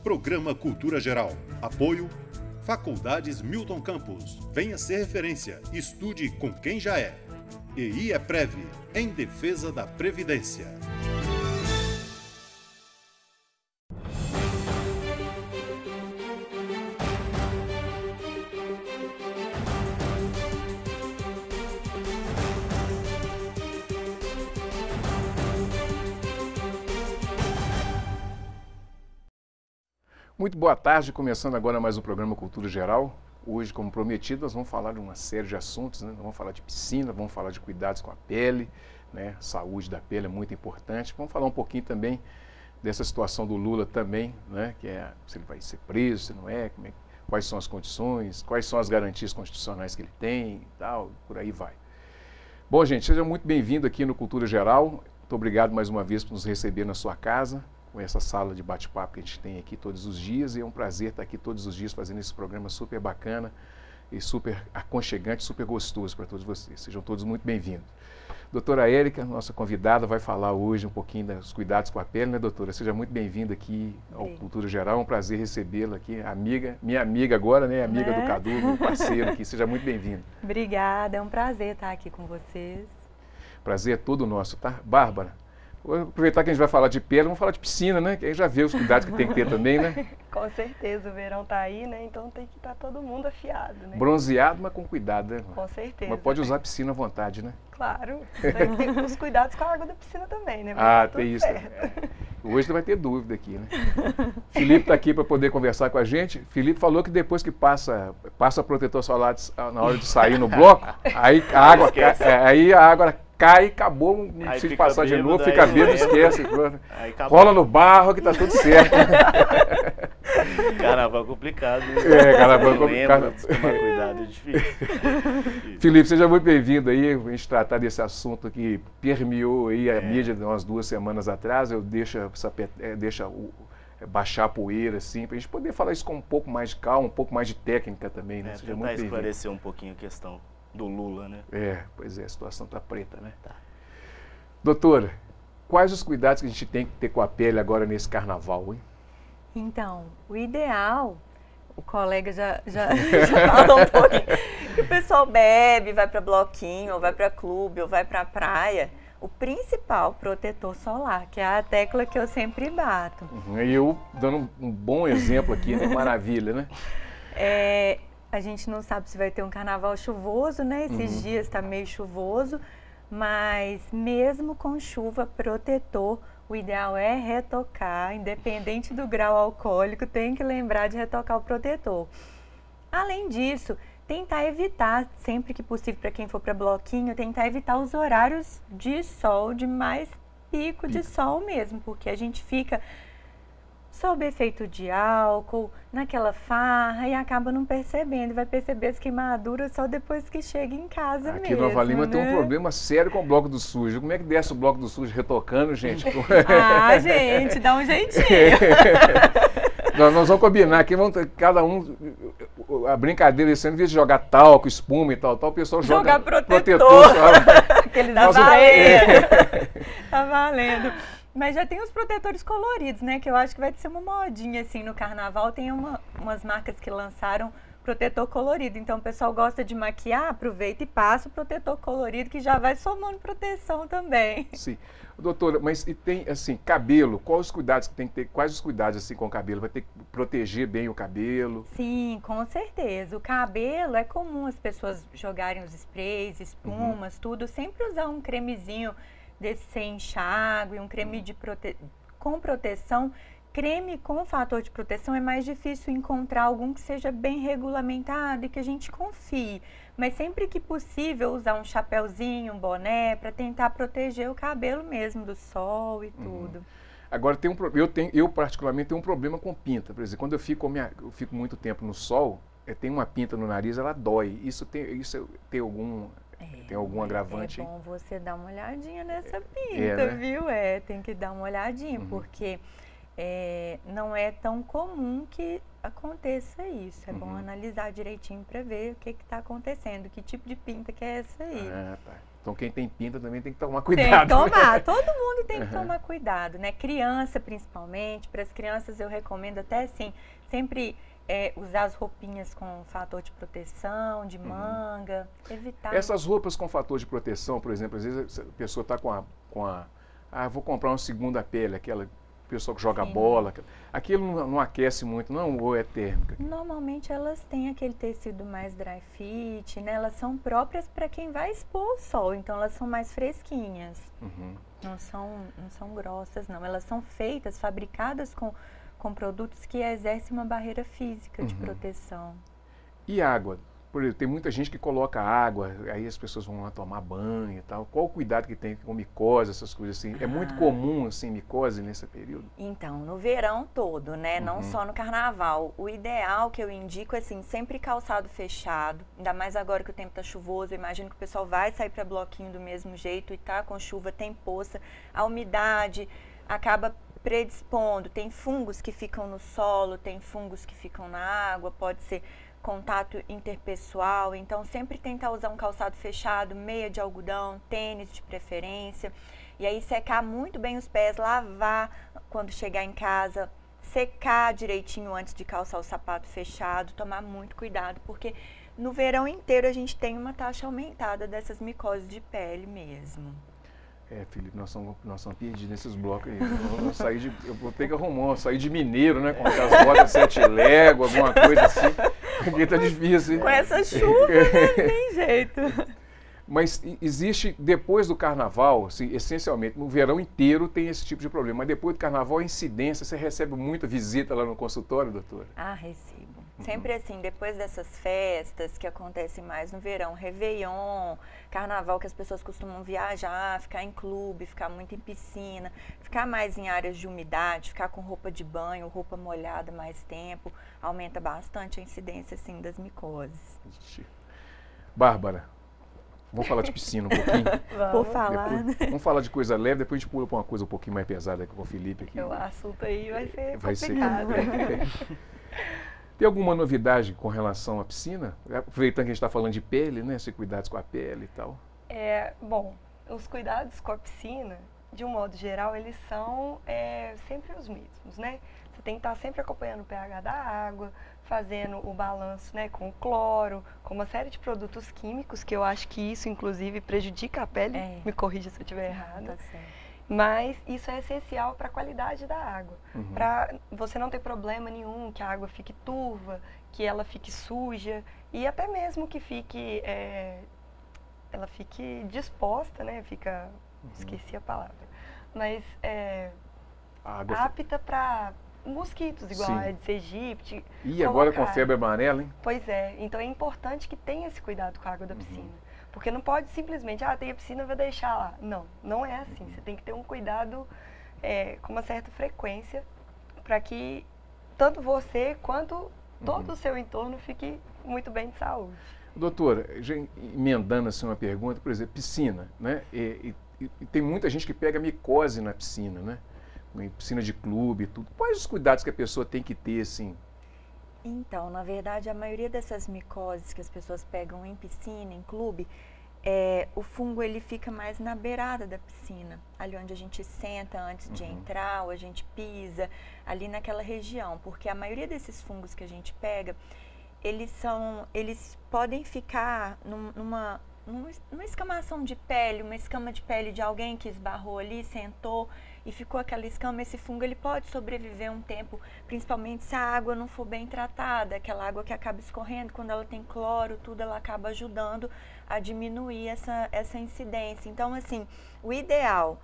Programa Cultura Geral. Apoio Faculdades Milton Campos. Venha ser referência. Estude com quem já é. E IEPREV, em defesa da Previdência. Muito boa tarde, começando agora mais um programa Cultura Geral. Hoje, como prometido, nós vamos falar de uma série de assuntos, né? Vamos falar de piscina, vamos falar de cuidados com a pele, né? Saúde da pele é muito importante. Vamos falar um pouquinho também dessa situação do Lula também, né? Que é se ele vai ser preso, se não é, quais são as condições, quais são as garantias constitucionais que ele tem e tal, por aí vai. Bom, gente, seja muito bem-vindo aqui no Cultura Geral. Muito obrigado mais uma vez por nos receber na sua casa, com essa sala de bate-papo que a gente tem aqui todos os dias, e é um prazer estar aqui todos os dias fazendo esse programa super bacana e super aconchegante, super gostoso para todos vocês. Sejam todos muito bem-vindos. Doutora Érica, nossa convidada, vai falar hoje um pouquinho dos cuidados com a pele, né, doutora? Seja muito bem-vinda aqui ao Cultura Geral, é um prazer recebê-la aqui, amiga, minha amiga agora, né, amiga do Cadu, meu parceiro aqui, seja muito bem-vinda. Obrigada, é um prazer estar aqui com vocês. Prazer é todo nosso, tá? Bárbara? Vou aproveitar que a gente vai falar de pele, vamos falar de piscina, né? Que aí já vê os cuidados que tem que ter também, né? Com certeza, o verão tá aí, né? Então tem que estar todo mundo afiado, né? Bronzeado, mas com cuidado, né? Com certeza. Mas pode usar a piscina à vontade, né? Claro. Tem os cuidados com a água da piscina também, né? Mas tem isso. Hoje não vai ter dúvida aqui, né? Felipe está aqui para poder conversar com a gente. Felipe falou que depois que passa protetor solar na hora de sair no bloco, aí a água cai, acabou, não precisa passar de novo, fica bêbado, esquece. Rola no barro que tá tudo certo. Carnaval complicado. Carnaval complicado. Tomar cuidado é difícil. Felipe, seja muito bem-vindo aí, a gente tratar desse assunto que permeou aí a mídia de umas 2 semanas atrás. Eu deixo baixar a poeira, assim, para a gente poder falar isso com um pouco mais de calma, um pouco mais de técnica também, né? Seja muito bem-vindo. Esclarecer um pouquinho a questão do Lula, né? Pois é, a situação tá preta, né? Tá. Doutora, quais os cuidados que a gente tem que ter com a pele agora nesse carnaval, hein? Então, o ideal, o colega já falou um pouquinho, que o pessoal bebe, vai para bloquinho, ou vai para clube, ou vai para praia. O principal, protetor solar, que é a tecla que eu sempre bato. E eu dando um bom exemplo aqui, né? Maravilha, né? A gente não sabe se vai ter um carnaval chuvoso, né? Esses dias está meio chuvoso, mas mesmo com chuva, protetor, o ideal é retocar, independente do grau alcoólico, tem que lembrar de retocar o protetor. Além disso, tentar evitar, sempre que possível, para quem for para bloquinho, tentar evitar os horários de sol, de mais pico de sol mesmo, porque a gente fica sob efeito de álcool, naquela farra, e acaba não percebendo. Vai perceber as queimaduras só depois que chega em casa mesmo. Aqui em Nova Lima tem um problema sério com o bloco do sujo. Como é que desce o bloco do sujo retocando, gente? Gente, dá um jeitinho. Nós vamos combinar aqui, cada um, a brincadeira esse ano, em vez de jogar talco, espuma e tal, o pessoal joga protetor. Aquele da valendo. Tá valendo. Mas já tem os protetores coloridos, né? Que eu acho que vai ser uma modinha, assim, no carnaval. Tem umas marcas que lançaram protetor colorido. Então, o pessoal gosta de maquiar, aproveita e passa o protetor colorido, que já vai somando proteção também. Sim. Doutora, mas e tem, assim, cabelo, quais os cuidados que tem que ter? Quais os cuidados, assim, com o cabelo? Vai ter que proteger bem o cabelo? Sim, com certeza. O cabelo, é comum as pessoas jogarem os sprays, espumas, tudo. Sempre usar um cremezinho desse sem enxágue, um creme com proteção. Creme com fator de proteção é mais difícil encontrar algum que seja bem regulamentado e que a gente confie. Mas sempre que possível, usar um chapéuzinho, um boné, para tentar proteger o cabelo mesmo do sol e tudo. Agora, eu particularmente tenho um problema com pinta. Por exemplo, quando eu fico muito tempo no sol, tem uma pinta no nariz, ela dói. Isso tem algum... Tem algum agravante? É bom você dar uma olhadinha nessa pinta, né? viu? Tem que dar uma olhadinha, porque não é tão comum que aconteça isso. É bom analisar direitinho para ver o que está acontecendo, que tipo de pinta que é essa aí. Tá. Então quem tem pinta também tem que tomar Tem que cuidado. tomar, todo mundo tem que tomar cuidado, né? Criança principalmente, para as crianças eu recomendo até assim, sempre usar as roupinhas com fator de proteção, de manga, evitar. Essas roupas com fator de proteção, por exemplo, às vezes a pessoa está vou comprar uma segunda pele, aquela pessoa que joga bola, aquilo não aquece muito, não, ou é térmica? Normalmente elas têm aquele tecido mais dry fit, né? Elas são próprias para quem vai expor o sol, então elas são mais fresquinhas. Não são grossas, não. Elas são feitas, fabricadas com produtos que exercem uma barreira física de proteção. E água? Por exemplo, tem muita gente que coloca água, aí as pessoas vão lá tomar banho e tal. Qual o cuidado que tem com micose, essas coisas assim? É muito comum, assim, micose nesse período? Então, no verão todo, né? Não só no carnaval. O ideal que eu indico é, assim, sempre calçado fechado. Ainda mais agora que o tempo tá chuvoso. Eu imagino que o pessoal vai sair para bloquinho do mesmo jeito e tá com chuva, tem poça. A umidade acaba predispondo. Tem fungos que ficam no solo, tem fungos que ficam na água, pode ser contato interpessoal, então sempre tentar usar um calçado fechado, meia de algodão, tênis de preferência, e aí secar muito bem os pés, lavar quando chegar em casa, secar direitinho antes de calçar o sapato fechado, tomar muito cuidado, porque no verão inteiro a gente tem uma taxa aumentada dessas micoses de pele mesmo. Felipe, nós somos perdidos nesses blocos aí. Eu vou ter que arrumar, sair de mineiro, né? Com aquelas botas 7 léguas, alguma coisa assim. Porque tá difícil, hein? Com essa chuva, não tem jeito. Mas existe, depois do carnaval, assim, essencialmente, no verão inteiro tem esse tipo de problema. Mas depois do carnaval, a incidência, você recebe muita visita lá no consultório, doutora? Recebo. Sempre assim, depois dessas festas que acontecem mais no verão, Réveillon, Carnaval, que as pessoas costumam viajar, ficar em clube, ficar muito em piscina, ficar mais em áreas de umidade, ficar com roupa de banho, roupa molhada mais tempo, aumenta bastante a incidência, assim, das micoses. Bárbara, vamos falar de piscina um pouquinho? Por falar. Vamos falar de coisa leve, depois a gente pula para uma coisa um pouquinho mais pesada aqui com o Felipe. Aqui. O assunto aí vai ser complicado. Tem alguma novidade com relação à piscina? Aproveitando que a gente está falando de pele, né? Se cuidados com a pele e tal. Bom, os cuidados com a piscina, de um modo geral, eles são sempre os mesmos, né? Você tem que estar sempre acompanhando o pH da água, fazendo o balanço, né, com o cloro, com uma série de produtos químicos, que eu acho que isso, inclusive, prejudica a pele. Me corrija se eu estiver errada. Tá certo. Mas isso é essencial para a qualidade da água, para você não ter problema nenhum, que a água fique turva, que ela fique suja e até mesmo que ela fique disposta, né? Esqueci a palavra, mas apta para mosquitos, igual a Aedes aegypti. E agora com a febre amarela, hein? Pois é, então é importante que tenha esse cuidado com a água da piscina. Porque não pode simplesmente, tem a piscina, eu vou deixar lá. Não é assim. Você tem que ter um cuidado com uma certa frequência para que tanto você quanto todo o seu entorno fique muito bem de saúde. Doutora, emendando assim uma pergunta, por exemplo, piscina, né? E tem muita gente que pega micose na piscina, né? Em piscina de clube e tudo. Quais os cuidados que a pessoa tem que ter, assim? Então, na verdade, a maioria dessas micoses que as pessoas pegam em piscina, em clube, o fungo ele fica mais na beirada da piscina, ali onde a gente senta antes de entrar, ou a gente pisa, ali naquela região, porque a maioria desses fungos que a gente pega, eles podem ficar numa escamação de pele, uma escama de pele de alguém que esbarrou ali, sentou e ficou aquela escama. Esse fungo ele pode sobreviver um tempo, principalmente se a água não for bem tratada, aquela água que acaba escorrendo, quando ela tem cloro, tudo, ela acaba ajudando a diminuir essa incidência. Então, assim, o ideal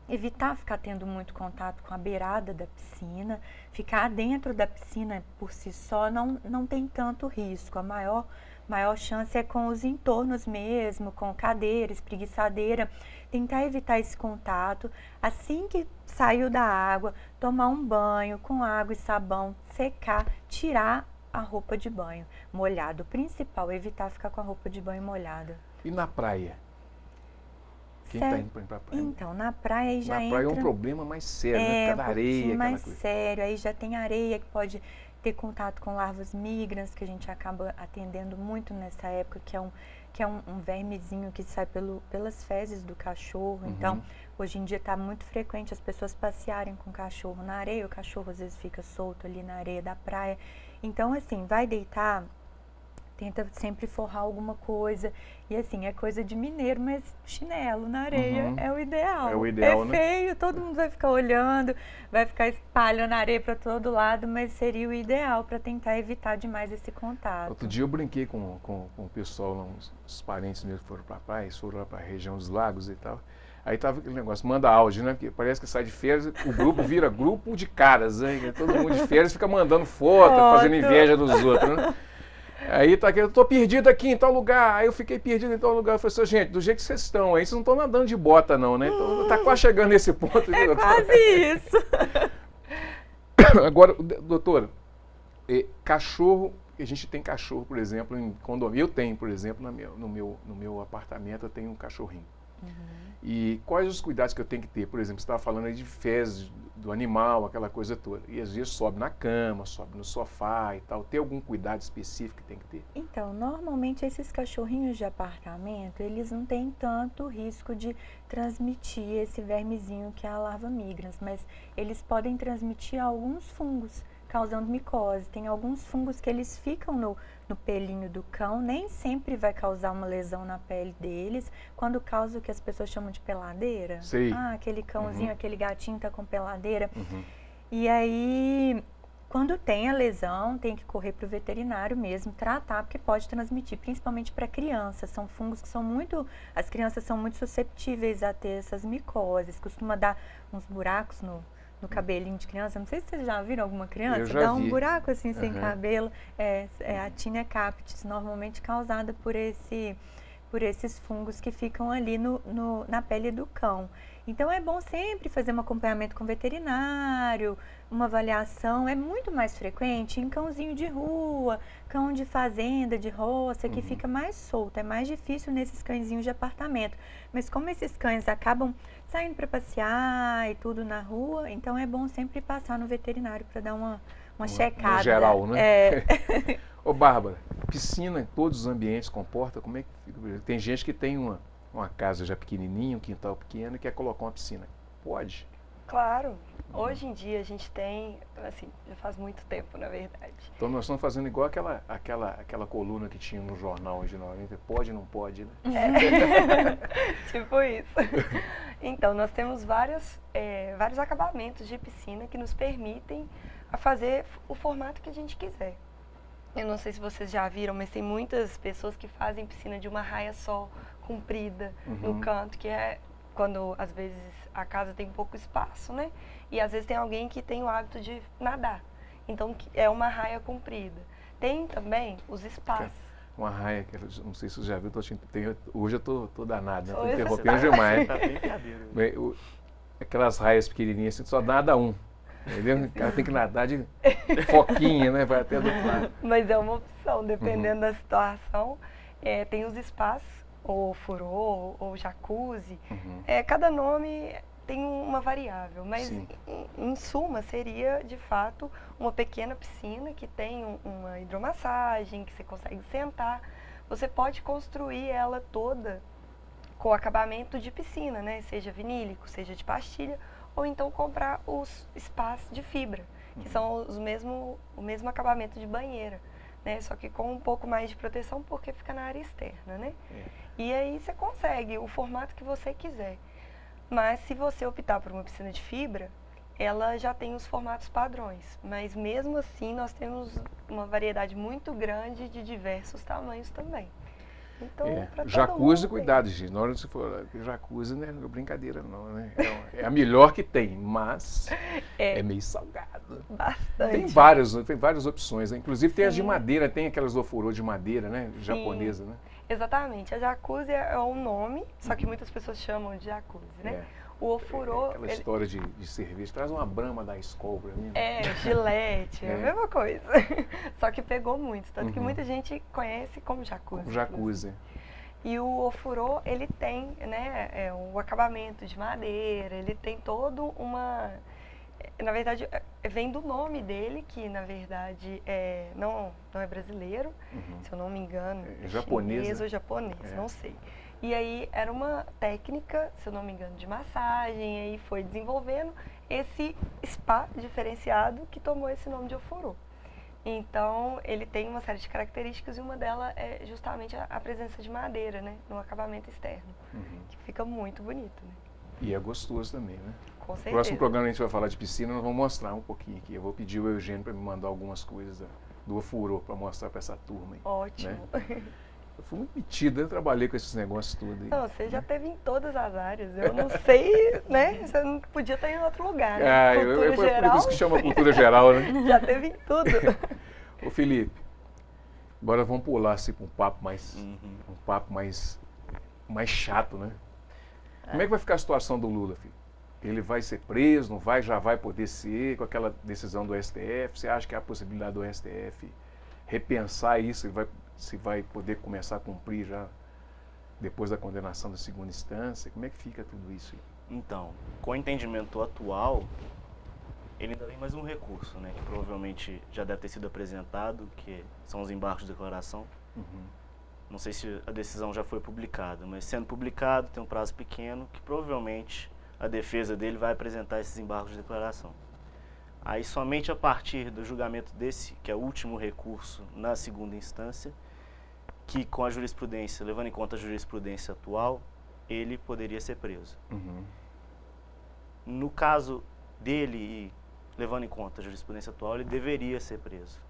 evitar ficar tendo muito contato com a beirada da piscina, ficar dentro da piscina por si só não tem tanto risco. A maior chance é com os entornos mesmo, com cadeira, espreguiçadeira, tentar evitar esse contato. Assim que saiu da água, tomar um banho com água e sabão, secar, tirar a roupa de banho molhada. O principal é evitar ficar com a roupa de banho molhada. E na praia? Quem está indo para a praia? Então, na praia aí já entra... Na praia é um problema mais sério, né? Por causa da areia, aquela mais coisa. sério, aí já tem areia que pode ter contato com larvas migrans, que a gente acaba atendendo muito nessa época, que é um vermezinho que sai pelas fezes do cachorro. Então, hoje em dia está muito frequente as pessoas passearem com o cachorro na areia. O cachorro às vezes fica solto ali na areia da praia. Então, assim, vai deitar, tenta sempre forrar alguma coisa. E assim, é coisa de mineiro, mas chinelo na areia é o ideal. É o ideal, né? É feio, todo mundo vai ficar olhando, vai ficar espalhando areia para todo lado, mas seria o ideal para tentar evitar demais esse contato. Outro dia eu brinquei com o pessoal, uns parentes meus que foram para a praia, foram lá para a região dos lagos e tal. Aí tava aquele negócio, manda áudio, né? Porque parece que sai de férias, o grupo vira grupo de caras, né? Todo mundo de férias fica mandando foto, fazendo inveja dos outros, né? Aí tá aqui, eu tô perdido aqui em tal lugar, aí eu fiquei perdido em tal lugar. Eu falei assim, gente, do jeito que vocês estão aí, vocês não estão nadando de bota não, né? Então tá quase chegando nesse ponto. É quase isso. Agora, doutora, cachorro, a gente tem cachorro, por exemplo, em condomínio. Eu tenho, por exemplo, no meu apartamento, eu tenho um cachorrinho. E quais os cuidados que eu tenho que ter? Por exemplo, você estava falando aí de fezes do animal, aquela coisa toda. E às vezes sobe na cama, sobe no sofá e tal. Tem algum cuidado específico que tem que ter? Então, normalmente esses cachorrinhos de apartamento, eles não têm tanto risco de transmitir esse vermezinho que é a larva migrans, mas eles podem transmitir alguns fungos, causando micose. Tem alguns fungos que eles ficam no pelinho do cão, nem sempre vai causar uma lesão na pele deles. Quando causa o que as pessoas chamam de peladeira. Sei. Ah, aquele cãozinho, aquele gatinho tá com peladeira. E aí, quando tem a lesão, tem que correr para o veterinário mesmo, tratar, porque pode transmitir, principalmente para crianças. São fungos que as crianças são muito susceptíveis a ter essas micoses. Costuma dar uns buracos no cabelinho de criança. Não sei se vocês já viram alguma criança dar um buraco assim sem cabelo. É a tinea capitis, normalmente causada por esses fungos que ficam ali na pele do cão. Então é bom sempre fazer um acompanhamento com o veterinário, uma avaliação. É muito mais frequente em cãozinho de rua, cão de fazenda, de roça, que fica mais solto. É mais difícil nesses cãezinhos de apartamento. Mas como esses cães acabam saindo para passear e tudo na rua, então é bom sempre passar no veterinário para dar uma checada. Uma geral, né? É. Ô, Bárbara, piscina em todos os ambientes comporta? Como é que fica? Tem gente que tem uma casa já pequenininha, um quintal pequeno e quer colocar uma piscina. Pode? Claro. Hoje em dia a gente tem, assim, já faz muito tempo, na verdade. Então nós estamos fazendo igual aquela coluna que tinha no jornal hoje, pode ou não pode, né? Tipo isso. Então, nós temos vários acabamentos de piscina que nos permitem a fazer o formato que a gente quiser. Eu não sei se vocês já viram, mas tem muitas pessoas que fazem piscina de uma raia só, comprida, no canto, que é quando, às vezes, a casa tem pouco espaço, né? E, às vezes, tem alguém que tem o hábito de nadar. Então, é uma raia comprida. Tem também os spas. Uma raia, que não sei se você já viu, hoje eu tô danado, né? Tô Hoje interrompendo demais. Tá brincadeira. Aquelas raias pequenininhas, assim, só nada um. Entendeu? O cara tem que nadar de foquinha, né? Vai até do outro lado. Mas é uma opção, dependendo da situação. Tem os spas, ou furô, ou jacuzzi. Cada nome tem uma variável, mas em suma seria de fato uma pequena piscina que tem uma hidromassagem, que você consegue sentar. Você pode construir ela toda com acabamento de piscina, né? Seja vinílico, seja de pastilha, ou então comprar os spas de fibra, que são o mesmo acabamento de banheira, né? Só que com um pouco mais de proteção, porque fica na área externa, né? E aí você consegue o formato que você quiser. Mas se você optar por uma piscina de fibra, ela já tem os formatos padrões. Mas mesmo assim, nós temos uma variedade muito grande de diversos tamanhos também. Então, para todo jacuzzi, mundo, cuidado, gente. Na hora que você for jacuzzi, não é brincadeira não, né? É a melhor que tem, mas é meio salgado. Bastante. Tem várias opções, né? Inclusive tem as de madeira, tem aquelas ofurô de madeira, né? Japonesa, né? Exatamente. A jacuzzi é um nome, só que muitas pessoas chamam de jacuzzi, né? O ofurô... Aquela história de cerveja. Traz uma Brahma da Skol pra mim. Gilete, é a mesma coisa. Só que pegou muito, tanto que muita gente conhece como jacuzzi. Como jacuzzi. E o ofurô, ele tem, né, o acabamento de madeira, ele tem todo na verdade, vem do nome dele, que na verdade não é brasileiro, se eu não me engano. É japonês, chinês né? ou japonês, não sei. E aí era uma técnica, se eu não me engano, de massagem, e aí foi desenvolvendo esse spa diferenciado que tomou esse nome de ofurô. Então, ele tem uma série de características e uma delas é justamente a presença de madeira, né, no acabamento externo, que fica muito bonito, né? E é gostoso também, né? Com certeza. No próximo programa a gente vai falar de piscina, nós vamos mostrar um pouquinho aqui. Eu vou pedir o Eugênio para me mandar algumas coisas do ofurô para mostrar para essa turma aí. Ótimo. Né? Eu fui muito metido, eu trabalhei com esses negócios tudo aí. Não, você já teve em todas as áreas. Eu não sei, né? Você não podia estar em outro lugar, né? Ah, Cultura por geral. isso que chama cultura geral, né? Já teve em tudo. Ô Felipe, agora vamos pular assim para um papo mais chato, né? Como é que vai ficar a situação do Lula, filho? Ele vai ser preso, não vai, já vai poder ser, com aquela decisão do STF? Você acha que há a possibilidade do STF repensar isso? Se vai poder começar a cumprir já depois da condenação da segunda instância? Como é que fica tudo isso aí? Então, com o entendimento atual, ele ainda tem mais um recurso, né, que provavelmente já deve ter sido apresentado, que são os embargos de declaração. Não sei se a decisão já foi publicada, mas sendo publicado, tem um prazo pequeno, que provavelmente a defesa dele vai apresentar esses embargos de declaração. Aí somente a partir do julgamento desse, que é o último recurso na segunda instância, que com a jurisprudência, levando em conta a jurisprudência atual, ele poderia ser preso. No caso dele, e levando em conta a jurisprudência atual, ele deveria ser preso.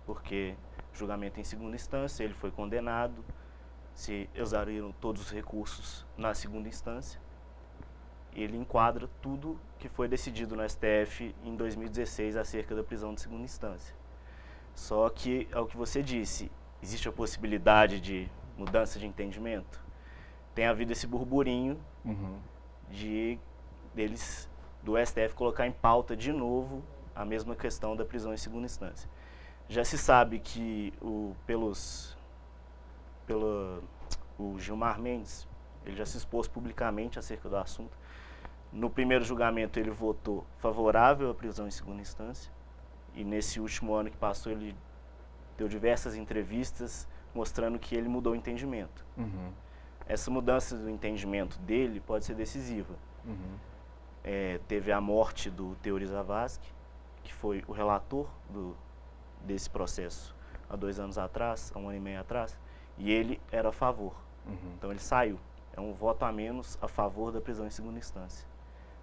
Porque julgamento em segunda instância, ele foi condenado, se usariam todos os recursos na segunda instância, ele enquadra tudo que foi decidido no STF em 2016 acerca da prisão de segunda instância. Só que, é o que você disse, existe a possibilidade de mudança de entendimento? Tem havido esse burburinho do STF colocar em pauta de novo a mesma questão da prisão em segunda instância. Já se sabe que o Gilmar Mendes, ele já se expôs publicamente acerca do assunto. No primeiro julgamento ele votou favorável à prisão em segunda instância, e nesse último ano que passou ele deu diversas entrevistas mostrando que ele mudou o entendimento. Essa mudança do entendimento dele pode ser decisiva. Teve a morte do Teori Zavascki, que foi o relator desse processo há 2 anos atrás, há 1 ano e meio atrás, e ele era a favor. Então ele saiu. É um voto a menos a favor da prisão em segunda instância.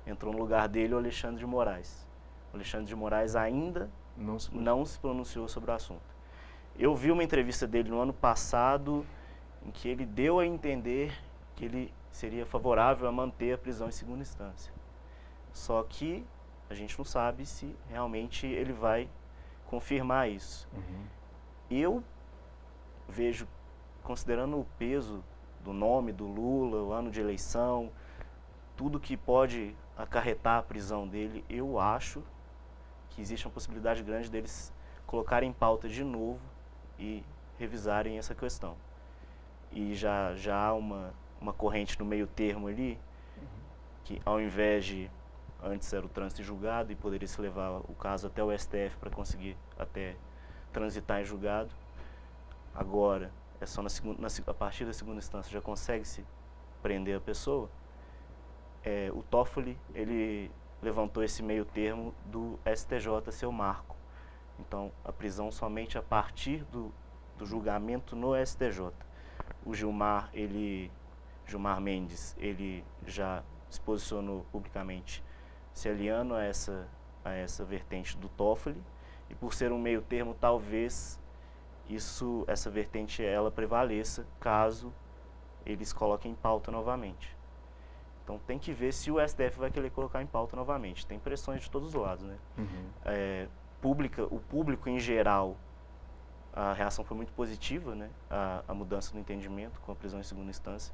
Entrou no lugar dele o Alexandre de Moraes. O Alexandre de Moraes ainda não se pronunciou sobre o assunto. Eu vi uma entrevista dele no ano passado em que ele deu a entender que ele seria favorável a manter a prisão em segunda instância. Só que a gente não sabe se realmente ele vai confirmar isso. Eu vejo, considerando o peso do nome do Lula, o ano de eleição, tudo que pode acarretar a prisão dele, eu acho que existe uma possibilidade grande deles colocarem em pauta de novo e revisarem essa questão. E já há uma corrente no meio termo ali, que ao invés de, antes era o trânsito em julgado e poderia se levar o caso até o STF para conseguir até transitar em julgado, agora é só a partir da segunda instância já consegue-se prender a pessoa. O Toffoli, ele levantou esse meio termo do STJ, seu marco. Então, a prisão somente a partir do julgamento no STJ. O Gilmar Mendes, ele já se posicionou publicamente se aliando a essa vertente do Toffoli, e por ser um meio termo, talvez essa vertente ela prevaleça caso eles coloquem em pauta novamente. Então tem que ver se o STF vai querer colocar em pauta novamente. Tem pressões de todos os lados, né? O público em geral, a reação foi muito positiva, né? A mudança do entendimento com a prisão em segunda instância.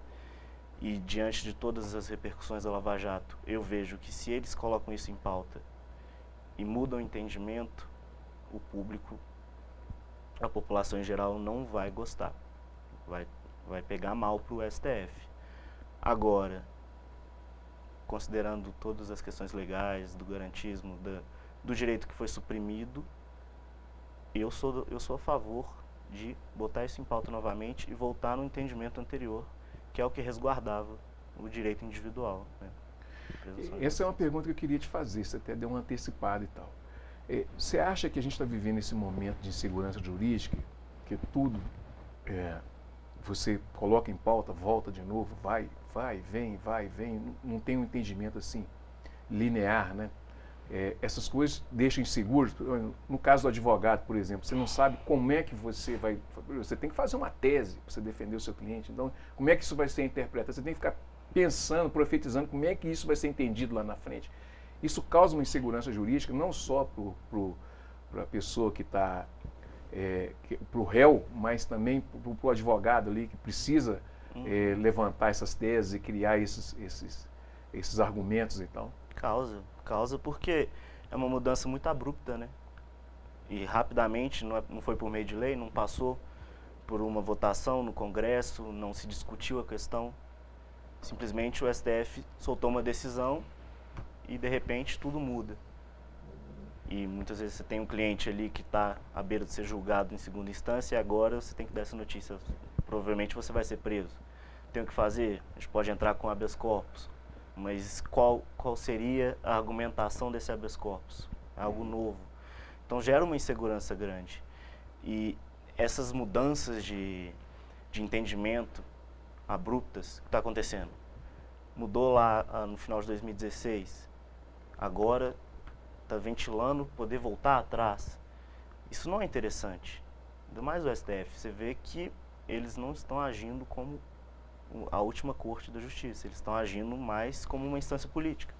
E diante de todas as repercussões da Lava Jato, eu vejo que se eles colocam isso em pauta e mudam o entendimento, o público, a população em geral não vai gostar. Vai pegar mal para o STF. Agora, considerando todas as questões legais, do garantismo, do direito que foi suprimido, eu sou a favor de botar isso em pauta novamente e voltar no entendimento anterior, que é o que resguardava o direito individual, né? Essa é uma pergunta que eu queria te fazer, você até deu uma antecipada e tal. Você acha que a gente está vivendo esse momento de insegurança jurídica, que tudo você coloca em pauta, volta de novo, vai, vem, não tem um entendimento assim linear, né? Essas coisas deixam inseguros. No caso do advogado, por exemplo, você não sabe como é que você vai... Você tem que fazer uma tese para você defender o seu cliente. Então, como é que isso vai ser interpretado? Você tem que ficar pensando, profetizando como é que isso vai ser entendido lá na frente. Isso causa uma insegurança jurídica, não só para a pessoa que está... para o réu, mas também para o advogado ali que precisa levantar essas teses e criar esses argumentos e tal. Causa porque é uma mudança muito abrupta, né? E rapidamente, não foi por meio de lei, não passou por uma votação no Congresso, não se discutiu a questão. Simplesmente o STF soltou uma decisão e de repente tudo muda. E muitas vezes você tem um cliente ali que está à beira de ser julgado em segunda instância e agora você tem que dar essa notícia. Provavelmente você vai ser preso. Tem o que fazer? A gente pode entrar com habeas corpus. Mas qual seria a argumentação desse habeas corpus? Algo novo. Então gera uma insegurança grande. E essas mudanças de entendimento abruptas, o que está acontecendo? Mudou lá no final de 2016, agora está ventilando poder voltar atrás. Isso não é interessante. Ainda mais o STF, você vê que eles não estão agindo como a última corte da justiça, eles estão agindo mais como uma instância política.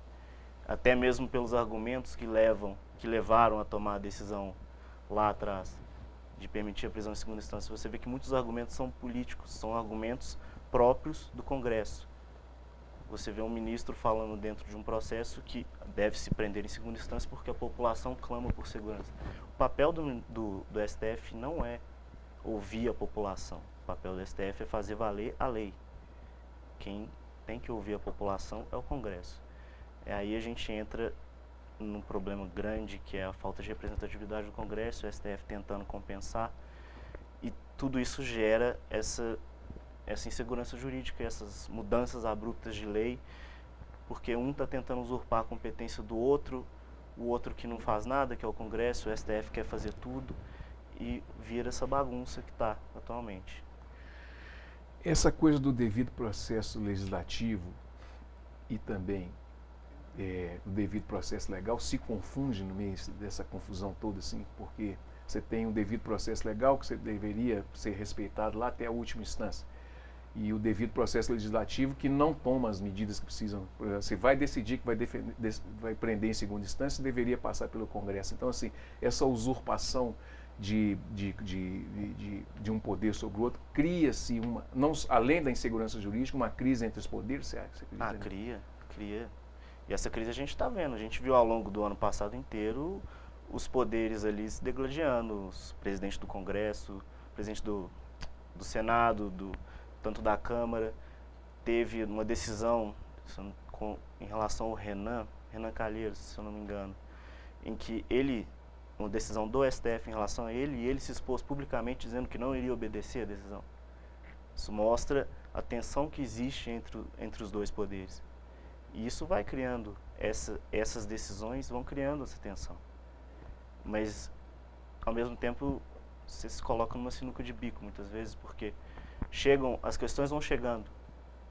Até mesmo pelos argumentos que levaram a tomar a decisão lá atrás de permitir a prisão em segunda instância, você vê que muitos argumentos são políticos, são argumentos próprios do Congresso. Você vê um ministro falando dentro de um processo que deve se prender em segunda instância porque a população clama por segurança. O papel do STF não é ouvir a população, o papel do STF é fazer valer a lei. Quem tem que ouvir a população é o Congresso. Aí a gente entra num problema grande, que é a falta de representatividade do Congresso, o STF tentando compensar, e tudo isso gera essa insegurança jurídica, essas mudanças abruptas de lei, porque um está tentando usurpar a competência do outro, o outro que não faz nada, que é o Congresso, o STF quer fazer tudo, e vira essa bagunça que está atualmente. Essa coisa do devido processo legislativo e também do devido processo legal se confunde no meio dessa confusão toda, assim, porque você tem um devido processo legal que você deveria ser respeitado lá até a última instância. E o devido processo legislativo que não toma as medidas que precisam. Você vai decidir que vai prender em segunda instância, deveria passar pelo Congresso. Então, assim, essa usurpação de um poder sobre o outro, cria-se além da insegurança jurídica, uma crise entre os poderes, você acredita? Cria. E essa crise a gente está vendo. A gente viu ao longo do ano passado inteiro os poderes ali se degladiando, os presidentes do Congresso, presidente do Senado, tanto da Câmara. Teve uma decisão em relação ao Renan Calheiros, se eu não me engano, em que uma decisão do STF em relação a ele, e ele se expôs publicamente dizendo que não iria obedecer a decisão. Isso mostra a tensão que existe entre os dois poderes. E isso vai criando, essas decisões vão criando essa tensão. Mas, ao mesmo tempo, você se coloca numa sinuca de bico, muitas vezes, porque as questões vão chegando,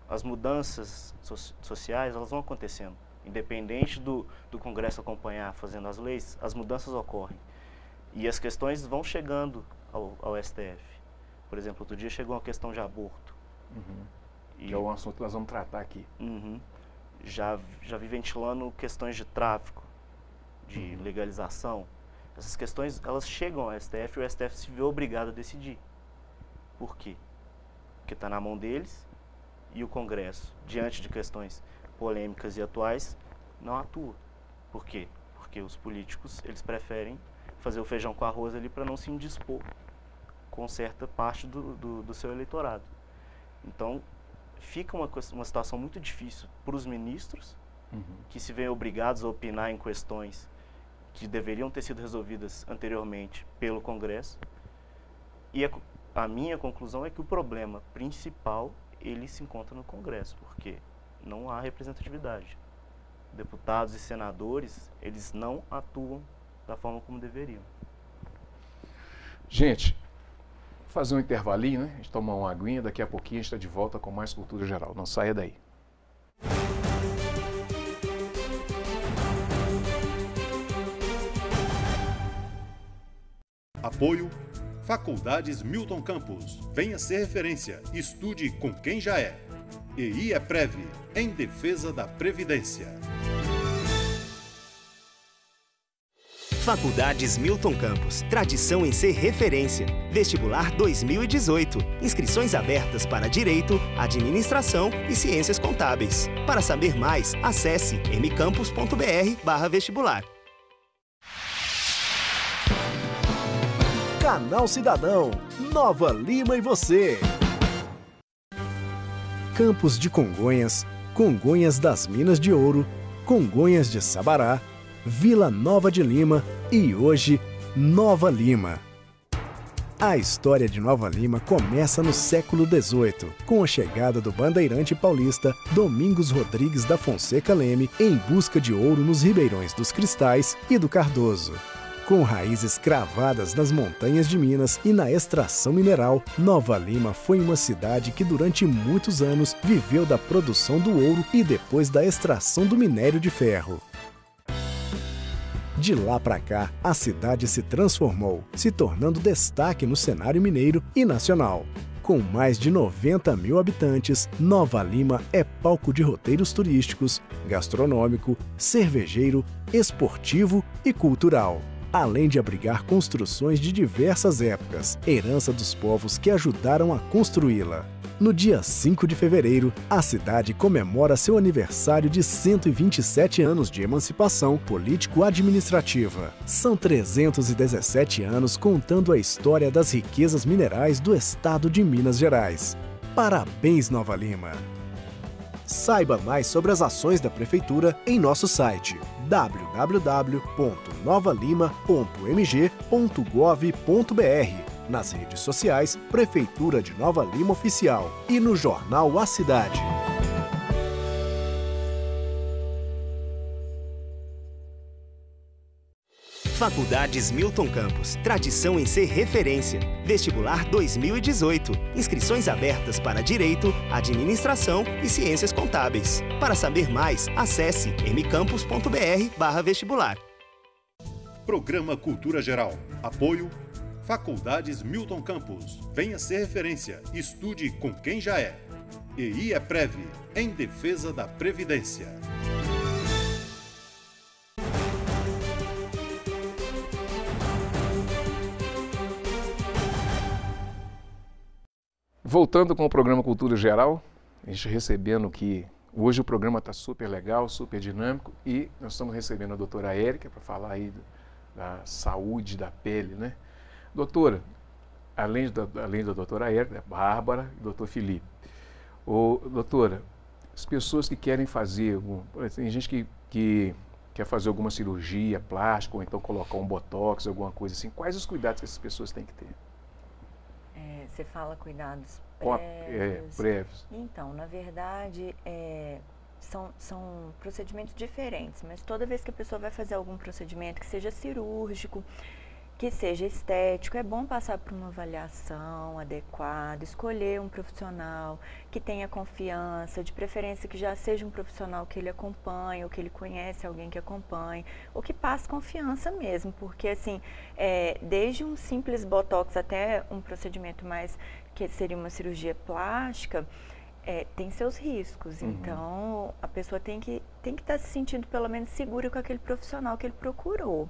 as mudanças sociais, elas vão acontecendo. Independente do Congresso acompanhar, fazendo as leis, as mudanças ocorrem. E as questões vão chegando ao STF. Por exemplo, outro dia chegou uma questão de aborto. Que é um assunto que nós vamos tratar aqui. Já vi ventilando questões de tráfico, de legalização. Essas questões, elas chegam ao STF e o STF se vê obrigado a decidir. Por quê? Porque está na mão deles e o Congresso, diante de questões polêmicas e atuais, não atua. Por quê? Porque os políticos, eles preferem fazer o feijão com arroz ali para não se indispor com certa parte do seu eleitorado. Então, fica uma situação muito difícil para os ministros que se veem obrigados a opinar em questões que deveriam ter sido resolvidas anteriormente pelo Congresso. E a minha conclusão é que o problema principal, ele se encontra no Congresso, porque não há representatividade. Deputados e senadores, eles não atuam da forma como deveriam. Gente, vou fazer um intervalinho, né? A gente tomar uma aguinha, daqui a pouquinho a gente está de volta com mais Cultura Geral. Não saia daí. Apoio Faculdades Milton Campos. Venha ser referência. Estude com quem já é. EI é Prev, em defesa da Previdência. Faculdades Milton Campos. Tradição em ser referência. Vestibular 2018. Inscrições abertas para Direito, Administração e Ciências Contábeis. Para saber mais, acesse mcampus.br/vestibular. Canal Cidadão, Nova Lima e você. Campos de Congonhas, Congonhas das Minas de Ouro, Congonhas de Sabará, Vila Nova de Lima e hoje Nova Lima. A história de Nova Lima começa no século XVIII, com a chegada do bandeirante paulista Domingos Rodrigues da Fonseca Leme em busca de ouro nos ribeirões dos Cristais e do Cardoso. Com raízes cravadas nas montanhas de Minas e na extração mineral, Nova Lima foi uma cidade que durante muitos anos viveu da produção do ouro e depois da extração do minério de ferro. De lá para cá, a cidade se transformou, se tornando destaque no cenário mineiro e nacional. Com mais de 90 mil habitantes, Nova Lima é palco de roteiros turísticos, gastronômico, cervejeiro, esportivo e cultural. Além de abrigar construções de diversas épocas, herança dos povos que ajudaram a construí-la. No dia 5 de fevereiro, a cidade comemora seu aniversário de 127 anos de emancipação político-administrativa. São 317 anos contando a história das riquezas minerais do estado de Minas Gerais. Parabéns, Nova Lima! Saiba mais sobre as ações da Prefeitura em nosso site www.novalima.mg.gov.br, nas redes sociais Prefeitura de Nova Lima Oficial e no jornal A Cidade. Faculdades Milton Campos. Tradição em ser referência. Vestibular 2018. Inscrições abertas para Direito, Administração e Ciências Contábeis. Para saber mais, acesse mcampus.br/vestibular. Programa Cultura Geral. Apoio Faculdades Milton Campos. Venha ser referência. Estude com quem já é. EI é Prev, em defesa da Previdência. Voltando com o programa Cultura Geral, a gente recebendo que hoje o programa está super legal, super dinâmico e nós estamos recebendo a doutora Érica para falar aí da saúde da pele, né? Doutora, além da doutora Érica, a Bárbara e o doutor Felipe. Doutora, as pessoas que querem fazer, tem gente que quer fazer alguma cirurgia plástica ou então colocar um botox, alguma coisa assim, quais os cuidados que essas pessoas têm que ter? Você fala cuidados prévios. Então, na verdade, são procedimentos diferentes, mas toda vez que a pessoa vai fazer algum procedimento que seja cirúrgico, que seja estético, é bom passar por uma avaliação adequada, escolher um profissional que tenha confiança, de preferência que já seja um profissional que ele acompanhe, ou que ele conhece alguém que acompanhe, ou que passe confiança mesmo, porque assim, desde um simples botox até um procedimento mais, que seria uma cirurgia plástica, tem seus riscos, então a pessoa tem que estar se sentindo pelo menos segura com aquele profissional que ele procurou.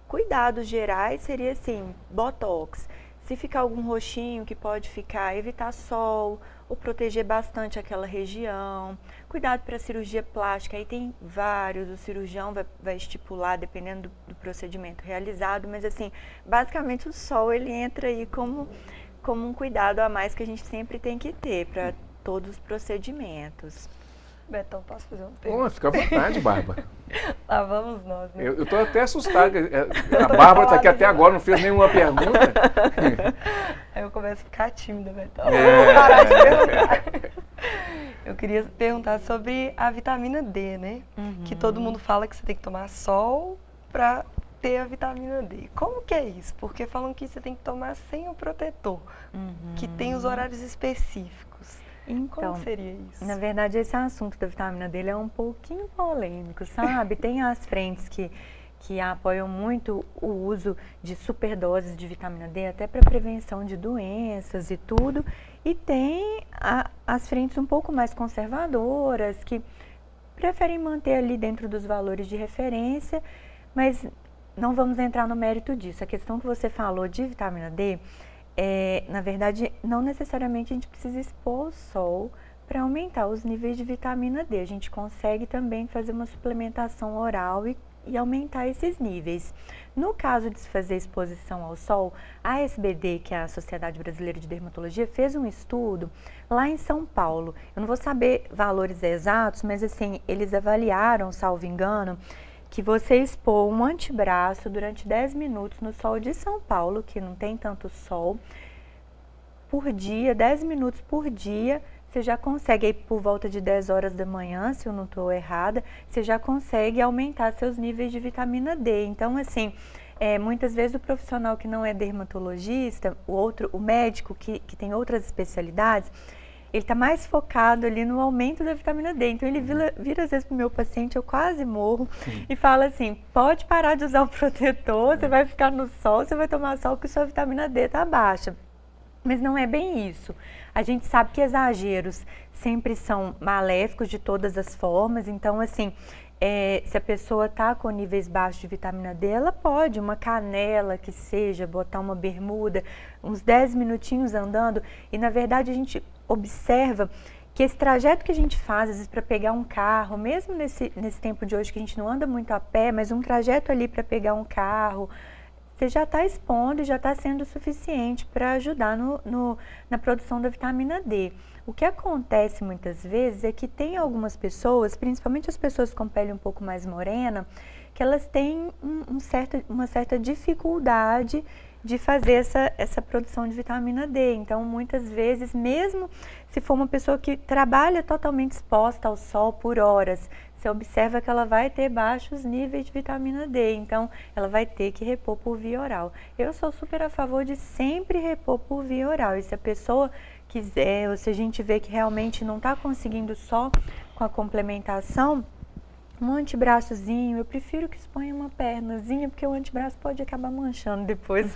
Cuidados gerais seria assim, botox, se ficar algum roxinho que pode ficar, evitar sol ou proteger bastante aquela região. Cuidado para a cirurgia plástica, aí tem vários, o cirurgião vai estipular dependendo do procedimento realizado, mas assim, basicamente o sol ele entra aí como um cuidado a mais que a gente sempre tem que ter para todos os procedimentos. Betão, posso fazer uma pergunta? Fica à vontade, Bárbara. Lá vamos nós, né? Eu tô até assustado. A Bárbara está aqui até agora, não fez nenhuma pergunta. Aí eu começo a ficar tímida, Betão. Vou parar de perguntar. Eu queria perguntar sobre a vitamina D, né? Que todo mundo fala que você tem que tomar sol para ter a vitamina D. Como que é isso? Porque falam que você tem que tomar sem o protetor, que tem os horários específicos. Então, como seria isso? Na verdade, esse assunto da vitamina D é um pouquinho polêmico, sabe? Tem as frentes que apoiam muito o uso de superdoses de vitamina D, até para prevenção de doenças e tudo. E tem as frentes um pouco mais conservadoras, que preferem manter ali dentro dos valores de referência, mas não vamos entrar no mérito disso. A questão que você falou de vitamina D, na verdade, não necessariamente a gente precisa expor ao sol para aumentar os níveis de vitamina D. A gente consegue também fazer uma suplementação oral e aumentar esses níveis. No caso de se fazer exposição ao sol, a ASBD, que é a Sociedade Brasileira de Dermatologia, fez um estudo lá em São Paulo. Eu não vou saber valores exatos, mas assim, eles avaliaram, salvo engano, que você expor um antebraço durante 10 minutos no sol de São Paulo, que não tem tanto sol, por dia, 10 minutos por dia, você já consegue, aí por volta de 10 horas da manhã, se eu não estou errada, você já consegue aumentar seus níveis de vitamina D. Então, assim, muitas vezes o profissional que não é dermatologista, o médico que tem outras especialidades, ele está mais focado ali no aumento da vitamina D. Então, ele vira às vezes para o meu paciente, eu quase morro, e fala assim, pode parar de usar o protetor, você vai ficar no sol, você vai tomar sol porque sua vitamina D está baixa. Mas não é bem isso. A gente sabe que exageros sempre são maléficos de todas as formas. Então, assim, se a pessoa está com níveis baixos de vitamina D, ela pode, uma canela que seja, botar uma bermuda, uns 10 minutinhos andando. E, na verdade, a gente observa que esse trajeto que a gente faz, às vezes, para pegar um carro, mesmo nesse tempo de hoje que a gente não anda muito a pé, mas um trajeto ali para pegar um carro, você já está expondo e já está sendo suficiente para ajudar na produção da vitamina D. O que acontece muitas vezes é que tem algumas pessoas, principalmente as pessoas com pele um pouco mais morena, que elas têm uma certa dificuldade de fazer essa produção de vitamina D. Então, muitas vezes, mesmo se for uma pessoa que trabalha totalmente exposta ao sol por horas, você observa que ela vai ter baixos níveis de vitamina D, então ela vai ter que repor por via oral. Eu sou super a favor de sempre repor por via oral, e se a pessoa quiser, ou se a gente vê que realmente não está conseguindo só com a complementação, um antebraçozinho, eu prefiro que exponha uma pernazinha, porque o antebraço pode acabar manchando depois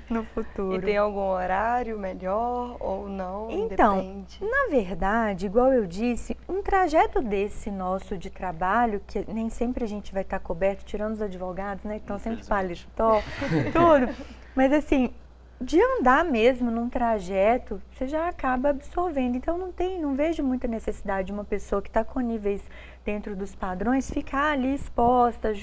no futuro. E tem algum horário melhor ou não? Então, Depende. Na verdade, igual eu disse, um trajeto desse nosso de trabalho, que nem sempre a gente vai estar coberto, tirando os advogados, né, que estão sempre paletó, tudo, mas assim, de andar mesmo num trajeto, você já acaba absorvendo. Então, não vejo muita necessidade de uma pessoa que está com níveis dentro dos padrões ficar ali exposta,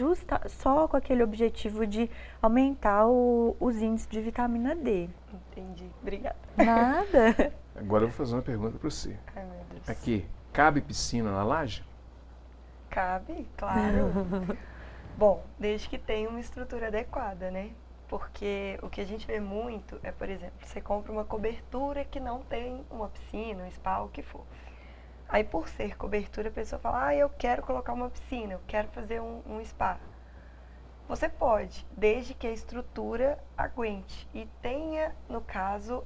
só com aquele objetivo de aumentar os índices de vitamina D. Entendi. Obrigada. Nada. Agora eu vou fazer uma pergunta para você. Ai, meu Deus. Aqui, cabe piscina na laje? Cabe, claro. Bom, desde que tenha uma estrutura adequada, né? Porque o que a gente vê muito é, por exemplo, você compra uma cobertura que não tem uma piscina, um spa, o que for. Aí, por ser cobertura, a pessoa fala, eu quero colocar uma piscina, eu quero fazer um spa. Você pode, desde que a estrutura aguente e tenha, no caso,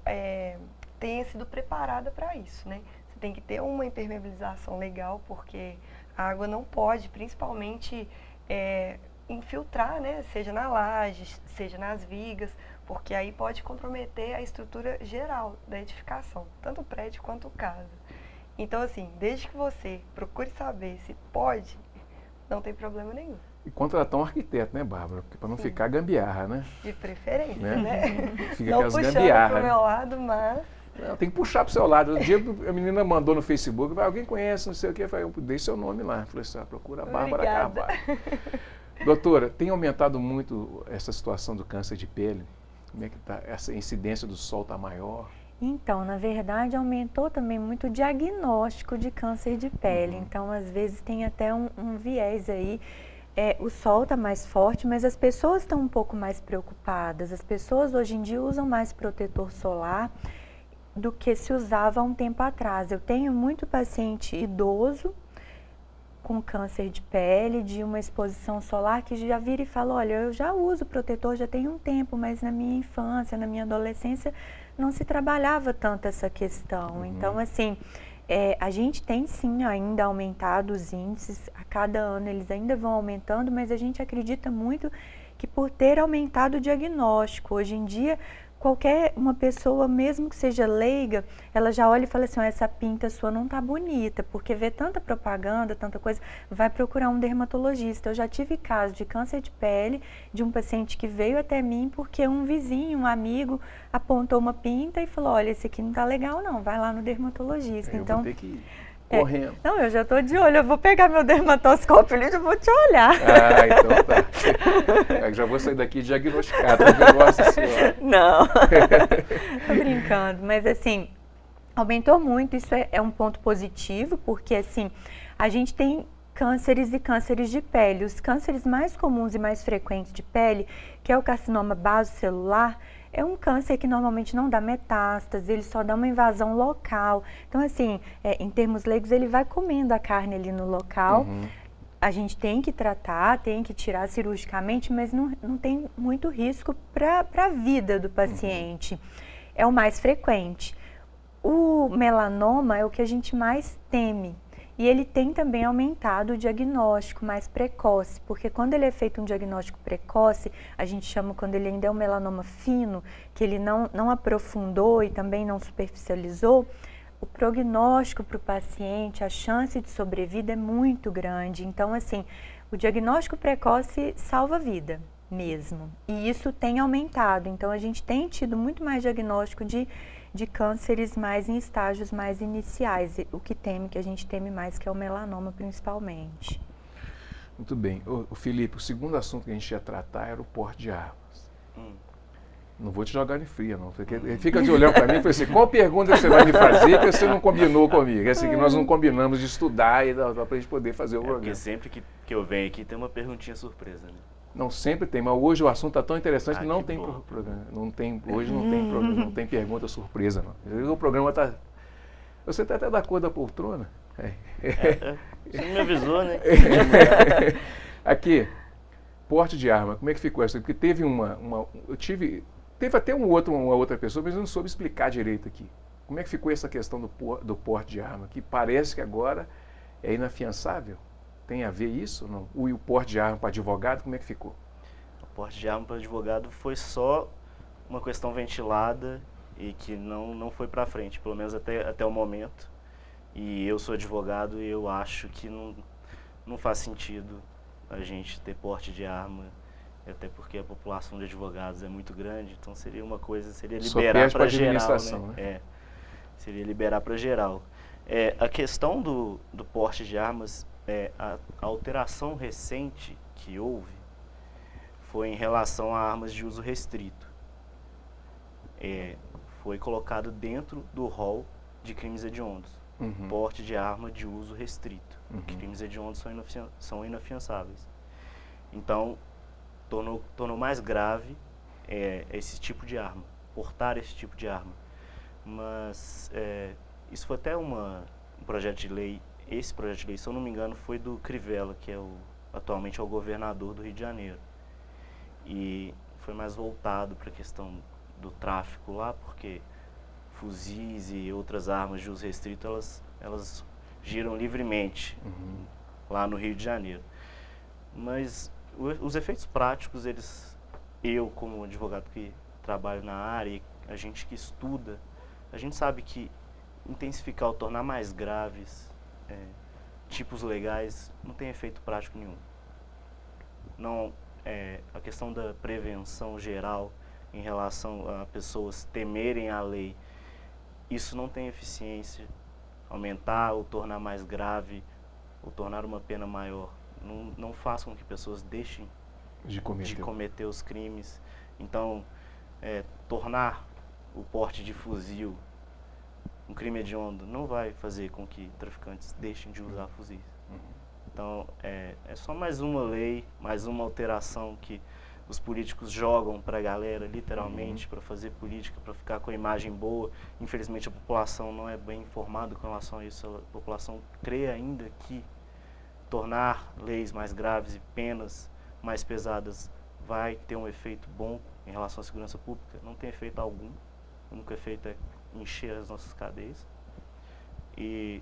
tenha sido preparada para isso, né? Você tem que ter uma impermeabilização legal, porque a água não pode, principalmente, infiltrar, né? Seja na laje, seja nas vigas, porque aí pode comprometer a estrutura geral da edificação, tanto o prédio quanto casa. Então, assim, desde que você procure saber se pode, não tem problema nenhum. E contratar um arquiteto, né, Bárbara? Para não ficar gambiarra, né? De preferência, né? Fica não aquelas puxando gambiarra. pro meu lado, mas... Não, tem que puxar pro seu lado. O dia que a menina mandou no Facebook, alguém conhece, não sei o quê, eu dei seu nome lá. Eu falei assim, procura a Bárbara Carvalho. Doutora, tem aumentado muito essa situação do câncer de pele? Como é que tá? Essa incidência do sol está maior? Então, na verdade, aumentou também muito o diagnóstico de câncer de pele. Então, às vezes tem até um viés aí. O sol está mais forte, mas as pessoas estão um pouco mais preocupadas. As pessoas hoje em dia usam mais protetor solar do que se usava há um tempo atrás. Eu tenho muito paciente idoso com câncer de pele, de uma exposição solar, que já vira e fala, olha, eu já uso protetor já tem um tempo, mas na minha infância, na minha adolescência, não se trabalhava tanto essa questão. Então, assim, a gente tem sim ainda aumentado os índices, a cada ano eles ainda vão aumentando, mas a gente acredita muito que por ter aumentado o diagnóstico, hoje em dia, uma pessoa, mesmo que seja leiga, ela já olha e fala assim, essa pinta sua não tá bonita, porque vê tanta propaganda, tanta coisa, vai procurar um dermatologista. Eu já tive caso de câncer de pele de um paciente que veio até mim porque um vizinho, um amigo, apontou uma pinta e falou, olha, esse aqui não tá legal não, vai lá no dermatologista. Então, vou ter que ir correndo. Não, eu já estou de olho, eu vou pegar meu dermatoscópio ali e já vou te olhar. Ah, então tá. Eu já vou sair daqui diagnosticado. Nossa Senhora. Não, tô brincando, mas assim, aumentou muito, isso é um ponto positivo, porque assim, a gente tem cânceres e cânceres de pele. Os cânceres mais comuns e mais frequentes de pele, que é o carcinoma basocelular, é um câncer que normalmente não dá metástase, ele só dá uma invasão local. Então, assim, em termos leigos, ele vai comendo a carne ali no local. A gente tem que tratar, tem que tirar cirurgicamente, mas não tem muito risco para a vida do paciente. É o mais frequente. O melanoma é o que a gente mais teme. E ele tem também aumentado o diagnóstico mais precoce, porque quando ele é feito um diagnóstico precoce, a gente chama quando ele ainda é um melanoma fino, que ele não aprofundou e também não superficializou, o prognóstico para o paciente, a chance de sobrevida é muito grande. Então, assim, o diagnóstico precoce salva a vida mesmo. E isso tem aumentado. Então, a gente tem tido muito mais diagnóstico de cânceres mais em estágios mais iniciais, o que a gente teme mais, que é o melanoma principalmente. Muito bem. O Felipe, o segundo assunto que a gente ia tratar era o porte de armas. Não vou te jogar em fria, não. Ele fica de olhando para mim e fala assim, qual pergunta você vai me fazer que você não combinou comigo? É assim que nós não combinamos de estudar e dá para a gente poder fazer o programa. Porque sempre que eu venho aqui tem uma perguntinha surpresa, né? Não, sempre tem, mas hoje o assunto está tão interessante que não tem programa. Hoje não tem pergunta surpresa, não. O programa está... Você está até da cor da poltrona. Você não me avisou, né? Aqui, porte de arma, como é que ficou essa? Porque teve teve até uma outra pessoa, mas eu não soube explicar direito aqui. Como é que ficou essa questão do porte de arma? Que parece que agora é inafiançável. Tem a ver isso? Não? O porte de arma para advogado, como é que ficou? O porte de arma para advogado foi só uma questão ventilada e que não foi para frente, pelo menos até o momento. E eu sou advogado e eu acho que não faz sentido a gente ter porte de arma, até porque a população de advogados é muito grande, então seria liberar para geral, né? Seria liberar para geral. A questão do porte de armas, a alteração recente que houve foi em relação a armas de uso restrito. Foi colocado dentro do rol de crimes hediondos. Porte de arma de uso restrito. Crimes hediondos são inafiançáveis. Então, tornou mais grave esse tipo de arma, portar esse tipo de arma. Mas isso foi até um projeto de lei. Esse projeto de lei, se eu não me engano, foi do Crivella, que atualmente é o governador do Rio de Janeiro. E foi mais voltado para a questão do tráfico lá, porque fuzis e outras armas de uso restrito, elas giram livremente lá no Rio de Janeiro. Mas os efeitos práticos, eu como advogado que trabalho na área, e a gente que estuda, a gente sabe que intensificar ou tornar mais graves tipos legais não tem efeito prático nenhum. A questão da prevenção geral em relação a pessoas temerem a lei, isso não tem eficiência. Aumentar ou tornar mais grave, ou tornar uma pena maior, não faz com que pessoas deixem de cometer os crimes. Então, tornar o porte de fuzil, um crime hediondo, não vai fazer com que traficantes deixem de usar fuzis. Então, é só mais uma lei, mais uma alteração que os políticos jogam para a galera, literalmente, para fazer política, para ficar com a imagem boa. Infelizmente, a população não é bem informada com relação a isso. A população crê ainda que tornar leis mais graves e penas mais pesadas vai ter um efeito bom em relação à segurança pública. Não tem efeito algum. O único efeito é encher as nossas cadeias. E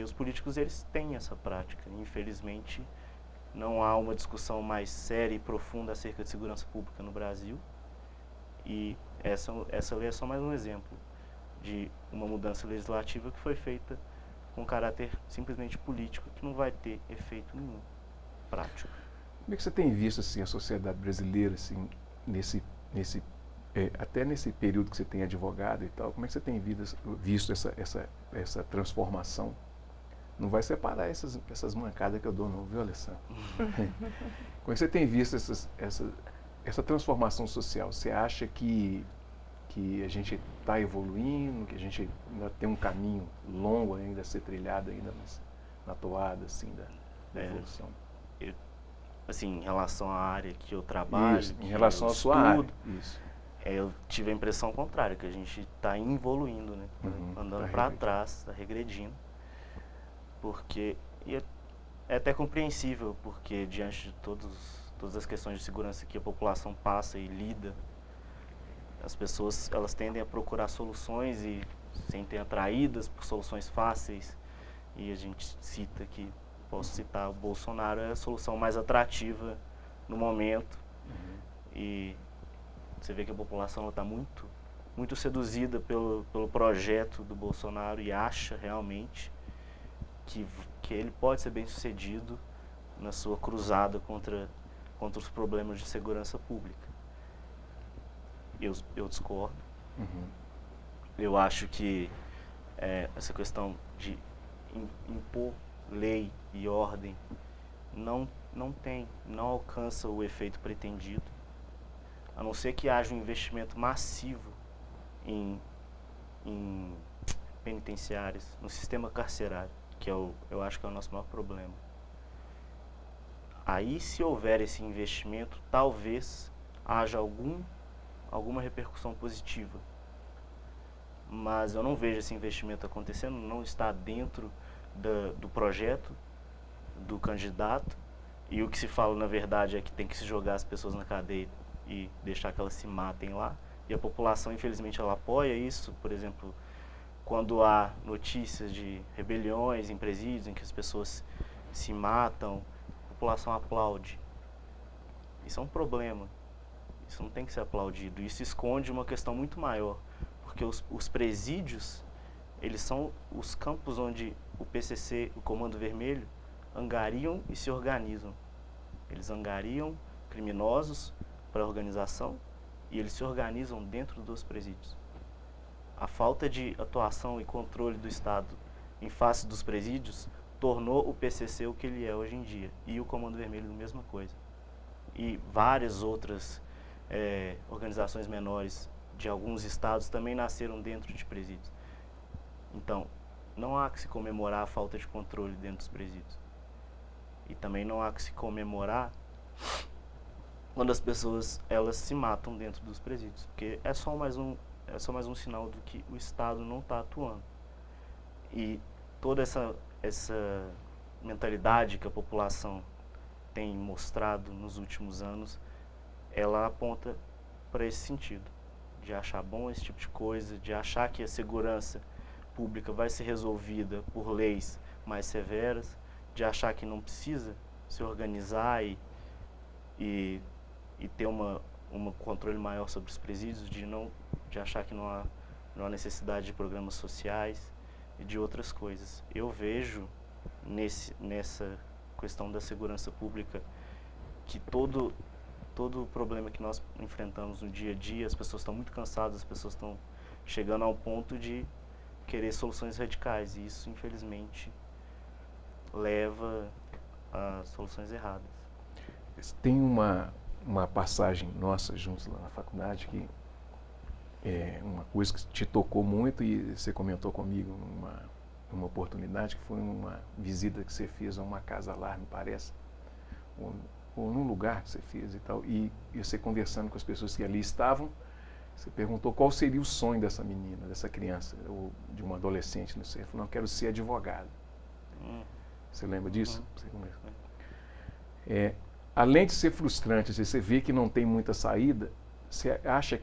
os políticos, eles têm essa prática. Infelizmente, não há uma discussão mais séria e profunda acerca de segurança pública no Brasil. E essa lei é só mais um exemplo de uma mudança legislativa que foi feita com caráter simplesmente político, que não vai ter efeito nenhum prático. Como é que você tem visto assim, a sociedade brasileira, assim, até nesse período que você tem advogado e tal, como é que você tem visto essa transformação? Não vai separar essas mancadas que eu dou não, viu, Alessandro? Como é que você tem visto essa transformação social? Você acha que a gente está evoluindo, que a gente ainda tem um caminho longo ainda a ser trilhado ainda na toada assim, da evolução? Assim, em relação à área que eu trabalho, isso, em relação à sua área, isso. Eu tive a impressão contrária, que a gente está evoluindo, né? Andando para trás, está regredindo. Porque é até compreensível, porque diante de todas as questões de segurança que a população passa e lida, as pessoas, elas tendem a procurar soluções e se sentem atraídas por soluções fáceis. E a gente cita aqui, posso citar, o Bolsonaro é a solução mais atrativa no momento. E você vê que a população está muito, muito seduzida pelo projeto do Bolsonaro e acha realmente que ele pode ser bem sucedido na sua cruzada contra os problemas de segurança pública. Eu discordo. Eu acho que essa questão de impor lei e ordem não alcança o efeito pretendido, a não ser que haja um investimento massivo em penitenciárias, no sistema carcerário, que eu acho que é o nosso maior problema. Aí, se houver esse investimento, talvez haja alguma repercussão positiva. Mas eu não vejo esse investimento acontecendo, não está dentro do projeto, do candidato, e o que se fala, na verdade, é que tem que se jogar as pessoas na cadeia e deixar que elas se matem lá. E a população, infelizmente, ela apoia isso. Por exemplo, quando há notícias de rebeliões em presídios em que as pessoas se matam, a população aplaude. Isso é um problema. Isso não tem que ser aplaudido. Isso esconde uma questão muito maior, porque os presídios, eles são os campos onde o PCC, o Comando Vermelho, angariam e se organizam. Eles angariam criminosos para a organização e eles se organizam dentro dos presídios. A falta de atuação e controle do Estado em face dos presídios tornou o PCC o que ele é hoje em dia, e o Comando Vermelho a mesma coisa. E várias outras organizações menores de alguns estados também nasceram dentro de presídios. Então, não há que se comemorar a falta de controle dentro dos presídios. E também não há que se comemorar quando as pessoas elas se matam dentro dos presídios, porque é só mais um sinal do que o Estado não está atuando. E toda essa mentalidade que a população tem mostrado nos últimos anos, ela aponta para esse sentido, de achar bom esse tipo de coisa, de achar que a segurança pública vai ser resolvida por leis mais severas, de achar que não precisa se organizar e ter um controle maior sobre os presídios, de achar que não há necessidade de programas sociais e de outras coisas. Eu vejo nessa questão da segurança pública que todo o problema que nós enfrentamos no dia a dia, as pessoas estão muito cansadas, as pessoas estão chegando ao ponto de querer soluções radicais, e isso, infelizmente, leva a soluções erradas. Tem uma passagem nossa juntos lá na faculdade que uma coisa que te tocou muito e você comentou comigo numa oportunidade, que foi uma visita que você fez a uma casa lá, me parece, ou num lugar que você fez e tal, e você conversando com as pessoas que ali estavam, você perguntou qual seria o sonho dessa menina, dessa criança, ou de uma adolescente, não sei. Ela falou, não, eu quero ser advogada. Você lembra disso? Além de ser frustrante, você vê que não tem muita saída, você acha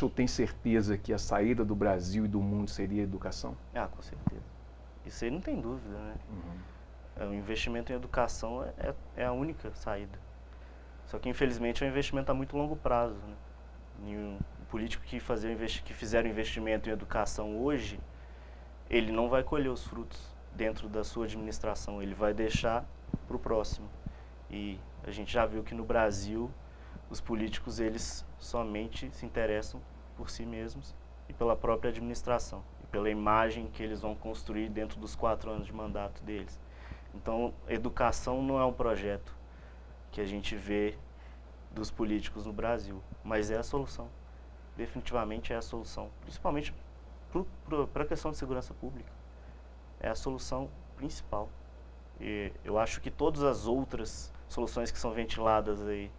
ou tem certeza que a saída do Brasil e do mundo seria a educação? Com certeza. Isso aí não tem dúvida, né? O investimento em educação é a única saída. Só que, infelizmente, é um investimento a muito longo prazo, né? E o político que fizer o investimento em educação hoje, ele não vai colher os frutos dentro da sua administração, ele vai deixar para o próximo. E a gente já viu que no Brasil, os políticos, eles somente se interessam por si mesmos e pela própria administração, e pela imagem que eles vão construir dentro dos 4 anos de mandato deles. Então, educação não é um projeto que a gente vê dos políticos no Brasil, mas é a solução. Definitivamente é a solução, principalmente para a questão de segurança pública. É a solução principal. E eu acho que todas as outras soluções que são ventiladas aí,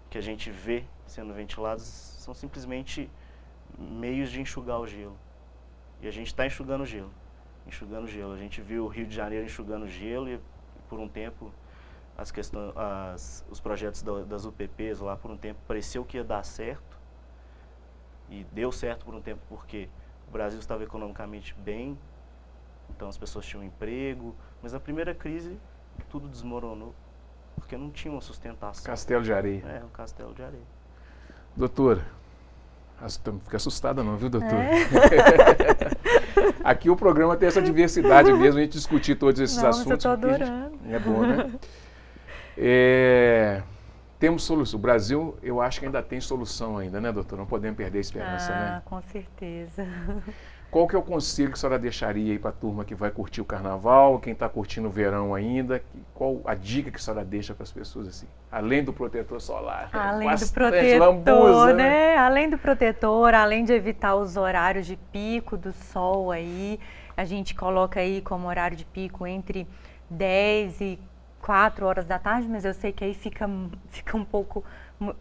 que a gente vê sendo ventiladas, são simplesmente meios de enxugar o gelo. E a gente está enxugando gelo. A gente viu o Rio de Janeiro enxugando gelo e, por um tempo, os projetos das UPPs lá, por um tempo, pareceu que ia dar certo. E deu certo por um tempo porque o Brasil estava economicamente bem, então as pessoas tinham emprego, mas na primeira crise tudo desmoronou, porque não tinha uma sustentação. Castelo de areia. Um castelo de areia. Doutora, não fica assustada não, viu, doutora? Aqui o programa tem essa diversidade mesmo, a gente discutir todos esses assuntos. Eu estou adorando. É bom, né? Temos solução. O Brasil, eu acho que ainda tem solução ainda, né, doutora? Não podemos perder a esperança, né? Com certeza. Qual que é o conselho que a senhora deixaria aí para a turma que vai curtir o carnaval, quem está curtindo o verão ainda? Qual a dica que a senhora deixa para as pessoas, assim? Além do protetor solar. Além do protetor, lambuza, né? Além do protetor, além de evitar os horários de pico do sol aí, a gente coloca aí como horário de pico entre 10 e 4 horas da tarde, mas eu sei que aí fica um pouco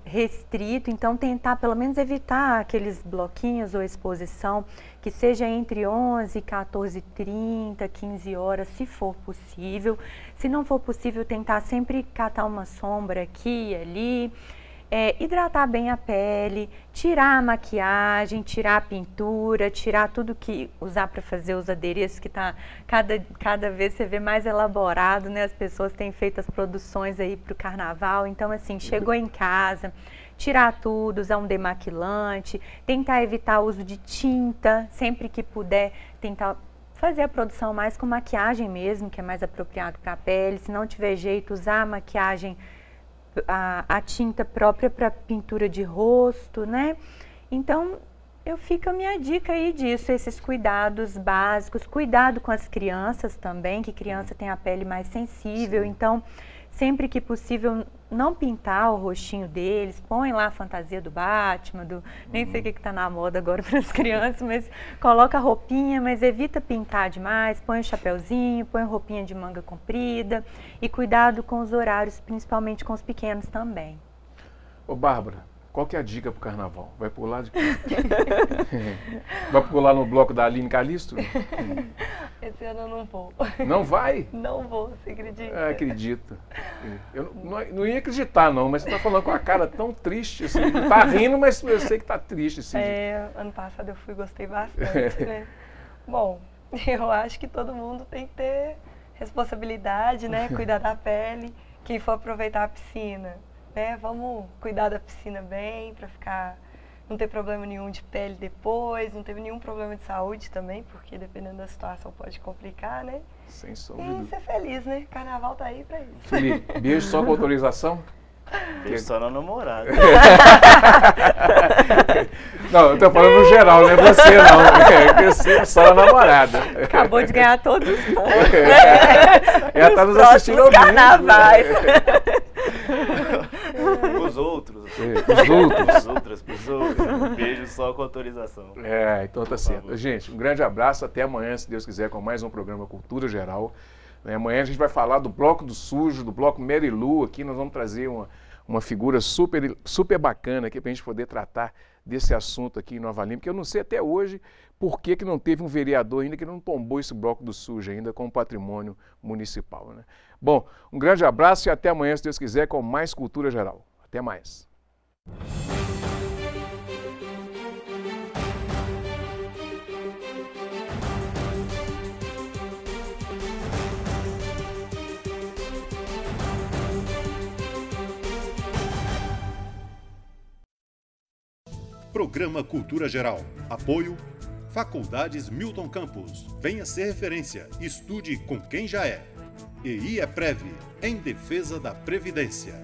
restrito, então tentar pelo menos evitar aqueles bloquinhos ou exposição que seja entre 11, 14h30, 15 horas, se for possível. Se não for possível, tentar sempre catar uma sombra aqui e ali. Hidratar bem a pele, tirar a maquiagem, tirar a pintura, tirar tudo que usar para fazer os adereços, que tá cada vez você vê mais elaborado, né? As pessoas têm feito as produções aí para o carnaval, então assim, chegou em casa, tirar tudo, usar um demaquilante, tentar evitar o uso de tinta, sempre que puder, tentar fazer a produção mais com maquiagem mesmo, que é mais apropriado para a pele. Se não tiver jeito, usar a maquiagem, a tinta própria para pintura de rosto, né? Então, fica a minha dica aí disso, esses cuidados básicos, cuidado com as crianças também, que criança tem a pele mais sensível. Sim. Então, sempre que possível, não pintar o rostinho deles, põe lá a fantasia do Batman, nem sei o que está na moda agora para as crianças, mas coloca a roupinha, mas evita pintar demais, põe o chapeuzinho, põe a roupinha de manga comprida e cuidado com os horários, principalmente com os pequenos também. Ô Bárbara, qual que é a dica pro carnaval? Vai pular de Vai pular no bloco da Aline Calisto? Esse ano eu não vou. Não vai? Não vou, você acredita? Acredito. Eu não ia acreditar não, mas você tá falando com a cara tão triste, assim, tá rindo, mas eu sei que tá triste. Assim. Ano passado eu fui, gostei bastante, né? Bom, eu acho que todo mundo tem que ter responsabilidade, né? Cuidar da pele, quem for aproveitar a piscina. Vamos cuidar da piscina bem, para não ter problema nenhum de pele depois, não ter nenhum problema de saúde também, porque dependendo da situação pode complicar, né? Sem sombra. E ser feliz, né? Carnaval tá aí para isso. Felipe, beijo só com autorização? Beijo só na namorada. Não, eu tô falando no geral, não é você não. Você só na namorada. Acabou de ganhar todos os pontos, né? Ela tá nos assistindo ao carnavais. Os outros. Os outros. As outras pessoas. Beijo autorização. Então tá certo. Gente, um grande abraço, até amanhã, se Deus quiser, com mais um programa Cultura Geral. Amanhã a gente vai falar do Bloco do Sujo, do Bloco Mary Lu aqui, nós vamos trazer uma figura super bacana aqui para a gente poder tratar desse assunto aqui em Nova Lima, porque eu não sei até hoje por que não teve um vereador ainda que não tombou esse Bloco do Sujo ainda como patrimônio municipal, né? Bom, um grande abraço e até amanhã, se Deus quiser, com mais Cultura Geral. Até mais. Programa Cultura Geral. Apoio Faculdades Milton Campos. Venha ser referência. Estude com quem já é. E EIEPREV, em defesa da Previdência.